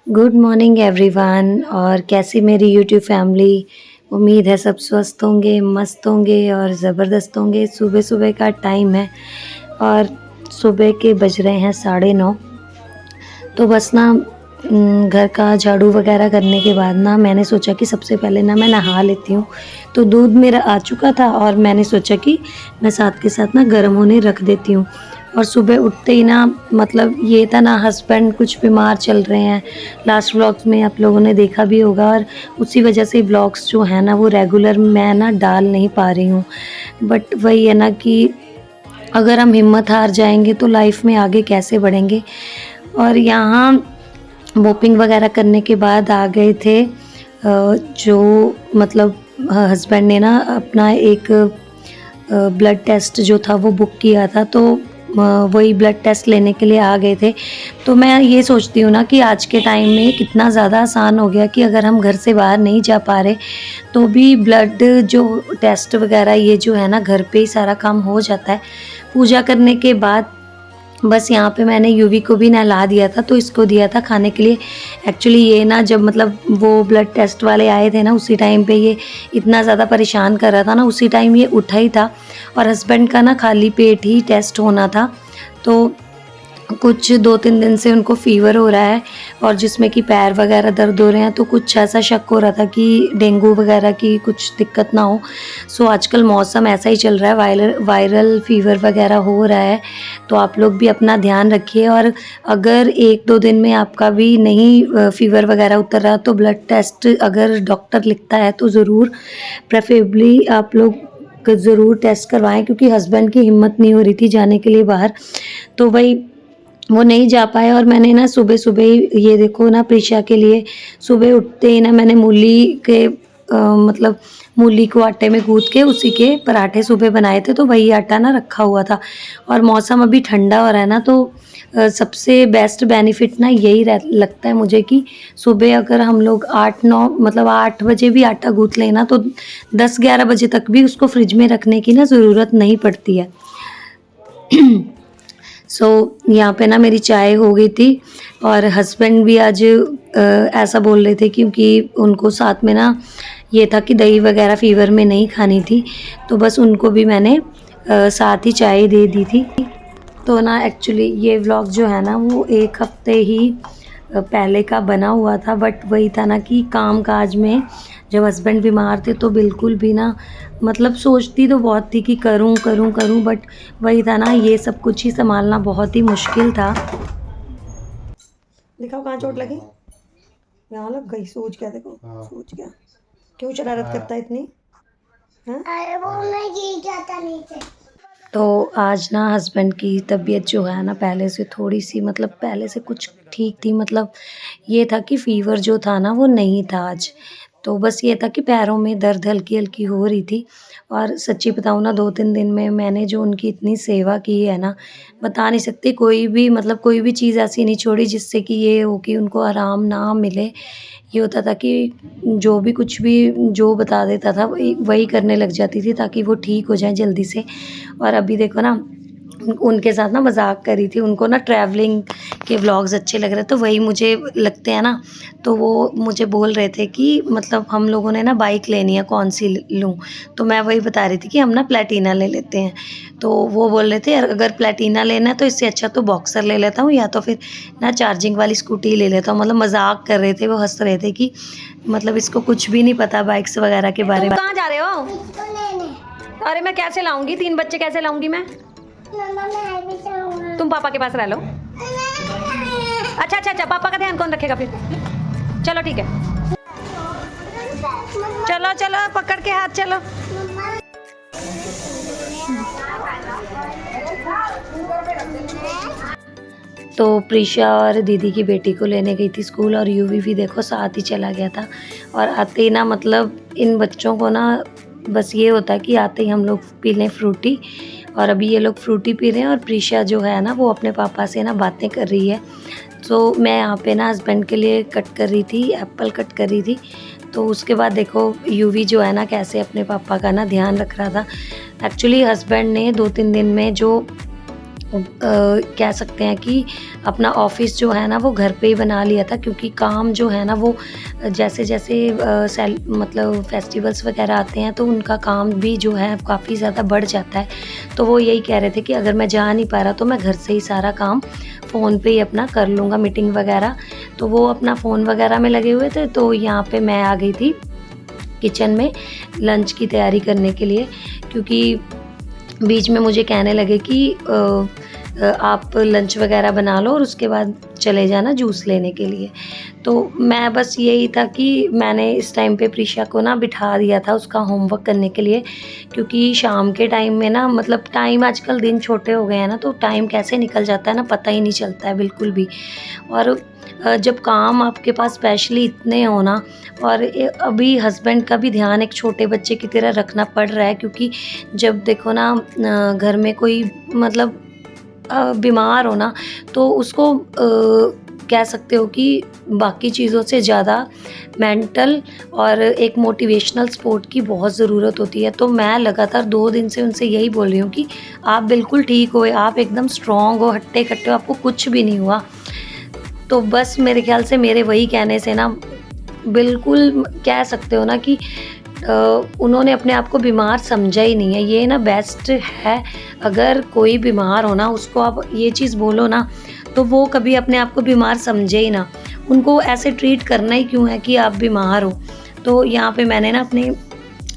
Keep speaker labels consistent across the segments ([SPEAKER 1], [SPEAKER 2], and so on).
[SPEAKER 1] Good morning everyone. और कैसी मेरी यूट्यूब फैमिली। उम्मीद है सब स्वस्थ होंगे, मस्त होंगे और ज़बरदस्त होंगे। सुबह सुबह का टाइम है और सुबह के बज रहे हैं 9:30। तो बस ना घर का झाड़ू वगैरह करने के बाद ना मैंने सोचा कि सबसे पहले ना मैं नहा लेती हूँ। तो दूध मेरा आ चुका था और मैंने सोचा कि मैं साथ के साथ ना गर्म होने रख देती हूँ। और सुबह उठते ही ना मतलब ये था ना, हस्बैंड कुछ बीमार चल रहे हैं। लास्ट व्लॉग्स में आप लोगों ने देखा भी होगा और उसी वजह से व्लॉग्स जो है ना वो रेगुलर मैं ना डाल नहीं पा रही हूँ। बट वही है ना कि अगर हम हिम्मत हार जाएंगे तो लाइफ में आगे कैसे बढ़ेंगे। और यहाँ मोपिंग वगैरह करने के बाद आ गए थे जो मतलब हस्बैंड ने ना अपना एक ब्लड टेस्ट जो था वो बुक किया था। तो वही ब्लड टेस्ट लेने के लिए आ गए थे। तो मैं ये सोचती हूँ ना कि आज के टाइम में कितना ज़्यादा आसान हो गया कि अगर हम घर से बाहर नहीं जा पा रहे तो भी ब्लड जो टेस्ट वगैरह ये जो है ना घर पे ही सारा काम हो जाता है। पूजा करने के बाद बस यहाँ पे मैंने यूवी को भी नहला दिया था, तो इसको दिया था खाने के लिए। एक्चुअली ये ना जब मतलब वो ब्लड टेस्ट वाले आए थे ना उसी टाइम पे ये इतना ज़्यादा परेशान कर रहा था ना, उसी टाइम ये उठा ही था। और हस्बैंड का ना खाली पेट ही टेस्ट होना था। तो कुछ 2-3 दिन से उनको फ़ीवर हो रहा है और जिसमें कि पैर वगैरह दर्द हो रहे हैं। तो कुछ ऐसा शक हो रहा था कि डेंगू वगैरह की कुछ दिक्कत ना हो। सो आजकल मौसम ऐसा ही चल रहा है, वायरल फ़ीवर वगैरह हो रहा है। तो आप लोग भी अपना ध्यान रखिए। और अगर 1-2 दिन में आपका भी नहीं फ़ीवर वगैरह उतर रहा तो ब्लड टेस्ट अगर डॉक्टर लिखता है तो ज़रूर प्रेफरेबली आप लोग ज़रूर टेस्ट करवाएं, क्योंकि हस्बैंड की हिम्मत नहीं हो रही थी जाने के लिए बाहर। तो वही वो नहीं जा पाए। और मैंने ना सुबह सुबह ही ये देखो ना प्रीशा के लिए सुबह उठते ही ना मैंने मूली के मतलब मूली को आटे में गूँथ के उसी के पराठे सुबह बनाए थे। तो वही आटा ना रखा हुआ था और मौसम अभी ठंडा हो रहा है ना, तो सबसे बेस्ट बेनिफिट ना यही लगता है मुझे कि सुबह अगर हम लोग 8-9 मतलब 8 बजे भी आटा गूँथ लें ना तो 10-11 बजे तक भी उसको फ्रिज में रखने की ना ज़रूरत नहीं पड़ती है। यहाँ पे ना मेरी चाय हो गई थी और हस्बैंड भी आज ऐसा बोल रहे थे क्योंकि उनको साथ में ना ये था कि दही वगैरह फ़ीवर में नहीं खानी थी। तो बस उनको भी मैंने साथ ही चाय दे दी थी। तो ना एक्चुअली ये व्लॉग जो है ना वो 1 हफ़्ते ही पहले का बना हुआ था। बट वही था ना कि काम काज में जब हस्बैंड बीमार थे तो बिल्कुल भी ना मतलब सोचती तो बहुत थी कि करूं करूं करूं, बट वही था ना ये सब कुछ ही संभालना बहुत ही मुश्किल था। दिखाओ कहाँ चोट लगी। यहाँ लग गई। सूज गया, देखो सूज गया। क्यों शरारत करता है इतनी? हाँ?
[SPEAKER 2] अरे वो मैं गिर जाता नीचे।
[SPEAKER 1] तो आज ना हस्बैंड की तबीयत जो है ना पहले से थोड़ी सी मतलब पहले से कुछ ठीक थी। मतलब ये था कि फ़ीवर जो था ना वो नहीं था आज। तो बस ये था कि पैरों में दर्द हल्की-हल्की हो रही थी। और सच्ची बताऊँ ना 2-3 दिन में मैंने जो उनकी इतनी सेवा की है ना, बता नहीं सकती। कोई भी मतलब कोई भी चीज़ ऐसी नहीं छोड़ी जिससे कि ये हो कि उनको आराम ना मिले। ये होता था कि जो भी कुछ भी जो बता देता था वही वही करने लग जाती थी ताकि वो ठीक हो जाएँ जल्दी से। और अभी देखो ना उनके साथ ना मज़ाक करी थी। उनको ना ट्रैवलिंग के व्लॉग्स अच्छे लग रहे तो वही मुझे लगते हैं ना। तो वो मुझे बोल रहे थे कि मतलब हम लोगों ने ना बाइक लेनी है, कौन सी लूँ। तो मैं वही बता रही थी कि हम ना प्लैटिना ले लेते हैं। तो वो बोल रहे थे अगर प्लैटिना लेना है तो इससे अच्छा तो बॉक्सर ले लेता हूँ या तो फिर ना चार्जिंग वाली स्कूटी ले लेता हूँ। मतलब मजाक कर रहे थे, वो हंस रहे थे कि मतलब इसको कुछ भी नहीं पता बाइक्स वगैरह के बारे में। कहाँ जा रहे हो?
[SPEAKER 2] इसको लेने।
[SPEAKER 1] अरे मैं कैसे लाऊंगी, 3 बच्चे कैसे लाऊंगी मैं?
[SPEAKER 2] मम्मा मैं भी जाऊंगा।
[SPEAKER 1] तुम पापा के पास रह लो। अच्छा, पापा का ध्यान कौन रखेगा फिर? चलो ठीक है, चलो चलो पकड़ के हाथ चलो। तो प्रीशा और दीदी की बेटी को लेने गई थी स्कूल और यूवी भी देखो साथ ही चला गया था। और आते ही ना मतलब इन बच्चों को ना बस ये होता है कि आते ही हम लोग पी लें फ्रूटी। और अभी ये लोग फ्रूटी पी रहे हैं और प्रीशा जो है ना वो अपने पापा से ना बातें कर रही है। तो मैं यहाँ पे ना हस्बैंड के लिए कट कर रही थी, एप्पल कट कर रही थी। तो उसके बाद देखो यूवी जो है ना कैसे अपने पापा का ना ध्यान रख रहा था। एक्चुअली हस्बैंड ने 2-3 दिन में जो कह सकते हैं कि अपना ऑफ़िस जो है ना वो घर पे ही बना लिया था, क्योंकि काम जो है ना वो जैसे-जैसे मतलब फेस्टिवल्स वग़ैरह आते हैं तो उनका काम भी जो है काफ़ी ज़्यादा बढ़ जाता है। तो वो यही कह रहे थे कि अगर मैं जा नहीं पा रहा तो मैं घर से ही सारा काम फ़ोन पे ही अपना कर लूँगा, मीटिंग वग़ैरह। तो वो अपना फ़ोन वग़ैरह में लगे हुए थे, तो यहाँ पे मैं आ गई थी किचन में लंच की तैयारी करने के लिए, क्योंकि बीच में मुझे कहने लगे कि आप लंच वग़ैरह बना लो और उसके बाद चले जाना जूस लेने के लिए। तो मैं बस यही था कि मैंने इस टाइम पे प्रीशा को ना बिठा दिया था उसका होमवर्क करने के लिए, क्योंकि शाम के टाइम में ना मतलब टाइम आजकल दिन छोटे हो गए हैं ना, तो टाइम कैसे निकल जाता है ना पता ही नहीं चलता है बिल्कुल भी। और जब काम आपके पास स्पेशली इतने हो ना, और अभी हस्बैंड का भी ध्यान एक छोटे बच्चे की तरह रखना पड़ रहा है, क्योंकि जब देखो ना घर में कोई मतलब बीमार हो ना, तो उसको कह सकते हो कि बाकी चीज़ों से ज़्यादा मेंटल और एक मोटिवेशनल सपोर्ट की बहुत ज़रूरत होती है। तो मैं लगातार 2 दिन से उनसे यही बोल रही हूँ कि आप बिल्कुल ठीक हो, आप एकदम स्ट्रॉन्ग हो, हट्टे-कट्टे हो, आपको कुछ भी नहीं हुआ। तो बस मेरे ख़्याल से मेरे वही कहने से ना बिल्कुल कह सकते हो ना कि उन्होंने अपने आप को बीमार समझा ही नहीं है। ये ना बेस्ट है, अगर कोई बीमार हो ना उसको आप ये चीज़ बोलो ना, तो वो कभी अपने आप को बीमार समझे ही ना। उनको ऐसे ट्रीट करना ही क्यों है कि आप बीमार हो। तो यहाँ पे मैंने ना अपने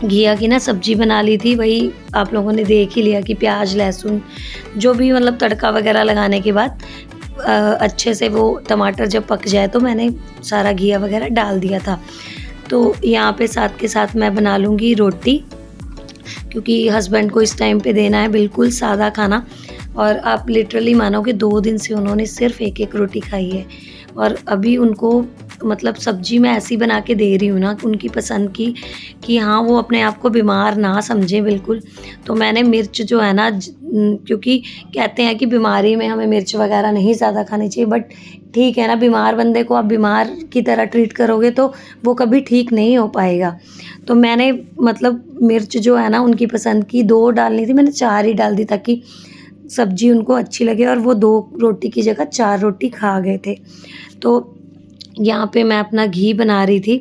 [SPEAKER 1] घिया की ना सब्ज़ी बना ली थी, वही आप लोगों ने देख ही लिया कि प्याज़, लहसुन जो भी मतलब तड़का वग़ैरह लगाने के बाद अच्छे से वो टमाटर जब पक जाए तो मैंने सारा घिया वग़ैरह डाल दिया था। तो यहाँ पे साथ के साथ मैं बना लूँगी रोटी, क्योंकि हस्बैंड को इस टाइम पे देना है बिल्कुल सादा खाना। और आप लिटरली मानोगे 2 दिन से उन्होंने सिर्फ़ 1-1 रोटी खाई है, और अभी उनको मतलब सब्ज़ी मैं ऐसी बना के दे रही हूँ ना उनकी पसंद की, कि हाँ, वो अपने आप को बीमार ना समझें बिल्कुल। तो मैंने मिर्च जो है ना क्योंकि कहते हैं कि बीमारी में हमें मिर्च वग़ैरह नहीं ज़्यादा खानी चाहिए, बट ठीक है ना, बीमार बंदे को आप बीमार की तरह ट्रीट करोगे तो वो कभी ठीक नहीं हो पाएगा। तो मैंने मतलब मिर्च जो है ना उनकी पसंद की 2 डालनी थी, मैंने 4 ही डाल दी ताकि सब्ज़ी उनको अच्छी लगे, और वो 2 रोटी की जगह 4 रोटी खा गए थे। तो यहाँ पे मैं अपना घी बना रही थी,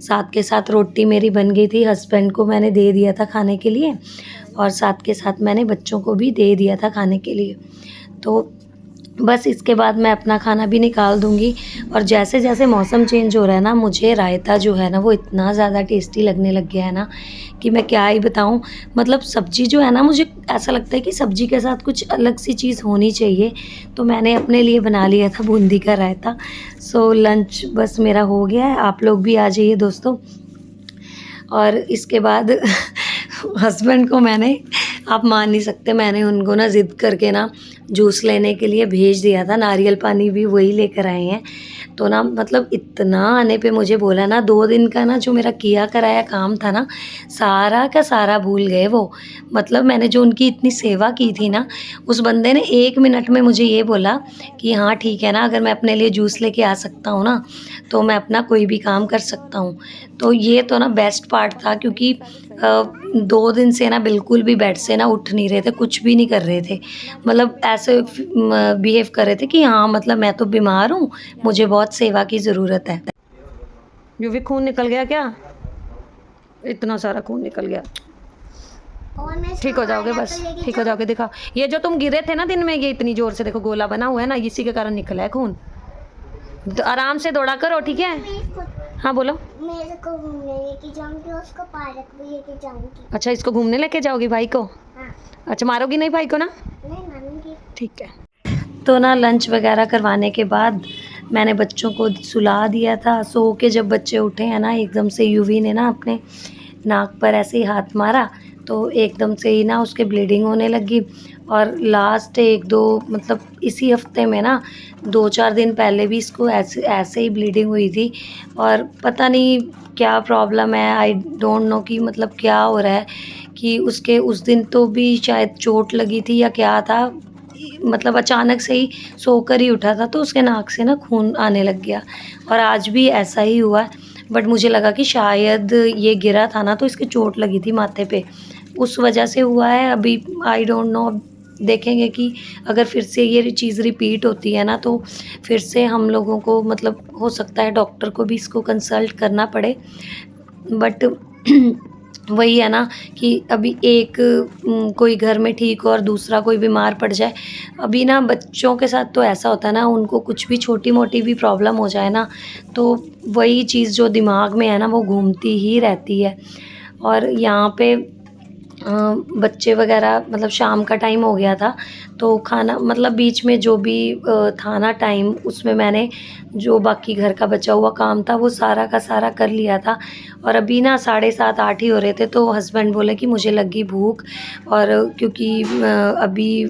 [SPEAKER 1] साथ के साथ रोटी मेरी बन गई थी, हस्बैंड को मैंने दे दिया था खाने के लिए, और साथ के साथ मैंने बच्चों को भी दे दिया था खाने के लिए। तो बस इसके बाद मैं अपना खाना भी निकाल दूँगी। और जैसे-जैसे मौसम चेंज हो रहा है ना, मुझे रायता जो है ना वो इतना ज़्यादा टेस्टी लगने लग गया है ना कि मैं क्या ही बताऊँ। मतलब सब्ज़ी जो है ना, मुझे ऐसा लगता है कि सब्ज़ी के साथ कुछ अलग सी चीज़ होनी चाहिए, तो मैंने अपने लिए बना लिया था बूंदी का रायता। सो लंच बस मेरा हो गया है, आप लोग भी आ जाइए दोस्तों। और इसके बाद हस्बैंड को मैंने, आप मान नहीं सकते, मैंने उनको ना ज़िद करके ना जूस लेने के लिए भेज दिया था, नारियल पानी भी वही लेकर आए हैं। तो ना मतलब इतना आने पे मुझे बोला ना, 2 दिन का ना जो मेरा किया कराया काम था ना, सारा का सारा भूल गए वो। मतलब मैंने जो उनकी इतनी सेवा की थी ना, उस बंदे ने 1 मिनट में मुझे ये बोला कि हाँ ठीक है ना, अगर मैं अपने लिए जूस लेके आ सकता हूँ ना, तो मैं अपना कोई भी काम कर सकता हूँ। तो ये तो ना बेस्ट पार्ट था, क्योंकि 2 दिन से ना बिल्कुल भी बेड से ना उठ नहीं रहे थे, कुछ भी नहीं कर रहे थे। मतलब ऐसे बिहेव कर रहे थे कि हाँ मतलब मैं तो बीमार हूँ, मुझे बहुत सेवा की ज़रूरत है। यूवी खून निकल गया क्या? इतना सारा खून निकल गया।
[SPEAKER 2] और मैं
[SPEAKER 1] ठीक हो जाओगे बस, ठीक हो जाओगे। दिखा, ये जो तुम गिरे थे ना दिन में, ये इतनी ज़ोर से देखो गोला बना हुआ है ना, इसी के कारण निकला है खून। तो आराम से दौड़ा करो, ठीक है? हाँ बोलो।
[SPEAKER 2] मेरे को घूमने लेके जाऊंगी, उसको पार्क भी लेके जाऊंगी।
[SPEAKER 1] अच्छा, इसको घूमने लेके जाओगी भाई को?
[SPEAKER 2] हाँ।
[SPEAKER 1] अच्छा, मारोगी नहीं भाई को ना?
[SPEAKER 2] नहीं मानूंगी।
[SPEAKER 1] ठीक है। तो ना लंच वगैरह करवाने के बाद मैंने बच्चों को सुला दिया था। सो के जब बच्चे उठे हैं ना, एकदम से यूवी ने ना अपने नाक पर ऐसे ही हाथ मारा, तो एकदम से ही ना उसके ब्लीडिंग होने लगी। और लास्ट 1-2 मतलब इसी हफ्ते में ना 2-4 दिन पहले भी इसको ऐसे ऐसे ही ब्लीडिंग हुई थी। और पता नहीं क्या प्रॉब्लम है, आई डोंट नो कि मतलब क्या हो रहा है, कि उसके उस दिन तो भी शायद चोट लगी थी या क्या था, मतलब अचानक से ही सोकर ही उठा था, तो उसके नाक से ना खून आने लग गया। और आज भी ऐसा ही हुआ है, बट मुझे लगा कि शायद ये गिरा था ना, तो इसकी चोट लगी थी माथे पे, उस वजह से हुआ है। अभी आई डोंट नो, देखेंगे कि अगर फिर से ये चीज़ रिपीट होती है ना, तो फिर से हम लोगों को मतलब हो सकता है डॉक्टर को भी इसको कंसल्ट करना पड़े। बट वही है ना कि अभी एक कोई घर में ठीक हो और दूसरा कोई बीमार पड़ जाए। अभी ना बच्चों के साथ तो ऐसा होता है ना, उनको कुछ भी छोटी-मोटी भी प्रॉब्लम हो जाए ना, तो वही चीज़ जो दिमाग में है ना वो घूमती ही रहती है। और यहाँ पे बच्चे वग़ैरह मतलब शाम का टाइम हो गया था, तो खाना मतलब बीच में जो भी था ना टाइम, उसमें मैंने जो बाकी घर का बचा हुआ काम था वो सारा का सारा कर लिया था। और अभी ना 7:30 8 ही हो रहे थे, तो हस्बैंड बोले कि मुझे लगी भूख, और क्योंकि अभी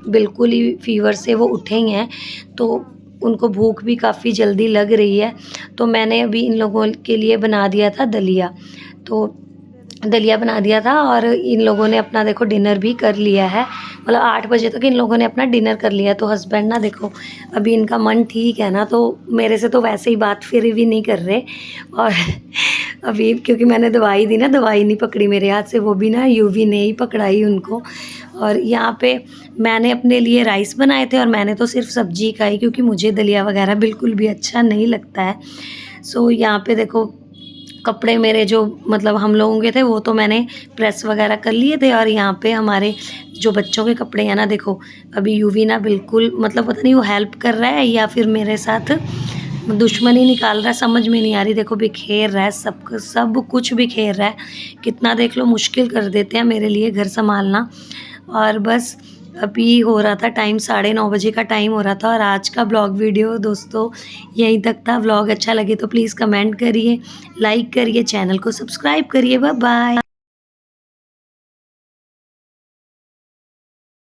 [SPEAKER 1] बिल्कुल ही फ़ीवर से वो उठे ही हैं, तो उनको भूख भी काफ़ी जल्दी लग रही है। तो मैंने अभी इन लोगों के लिए बना दिया था दलिया। तो दलिया बना दिया था और इन लोगों ने अपना देखो डिनर भी कर लिया है। मतलब 8 बजे तक इन लोगों ने अपना डिनर कर लिया। तो हस्बैंड ना देखो, अभी इनका मन ठीक है ना, तो मेरे से तो वैसे ही बात फिर भी नहीं कर रहे। और अभी क्योंकि मैंने दवाई दी ना, दवाई नहीं पकड़ी मेरे हाथ से, वो भी ना यूवी ने ही पकड़ाई उनको। और यहाँ पे मैंने अपने लिए राइस बनाए थे और मैंने तो सिर्फ सब्जी खाई, क्योंकि मुझे दलिया वगैरह बिल्कुल भी अच्छा नहीं लगता है। सो यहाँ पे देखो, कपड़े मेरे जो मतलब हम लोगों के थे वो तो मैंने प्रेस वगैरह कर लिए थे, और यहाँ पे हमारे जो बच्चों के कपड़े हैं ना, देखो अभी यूवी ना बिल्कुल मतलब पता नहीं वो हेल्प कर रहा है या फिर मेरे साथ दुश्मनी निकाल रहा है, समझ में नहीं आ रही। देखो बिखेर रहा है, सब कुछ बिखेर रहा है। कितना देख लो मुश्किल कर देते हैं मेरे लिए घर संभालना। और बस अभी हो रहा था टाइम, 9:30 बजे का टाइम हो रहा था। और आज का ब्लॉग वीडियो दोस्तों यहीं तक था। ब्लॉग अच्छा लगे तो प्लीज़ कमेंट करिए, लाइक करिए, चैनल को सब्सक्राइब करिए। Bye bye.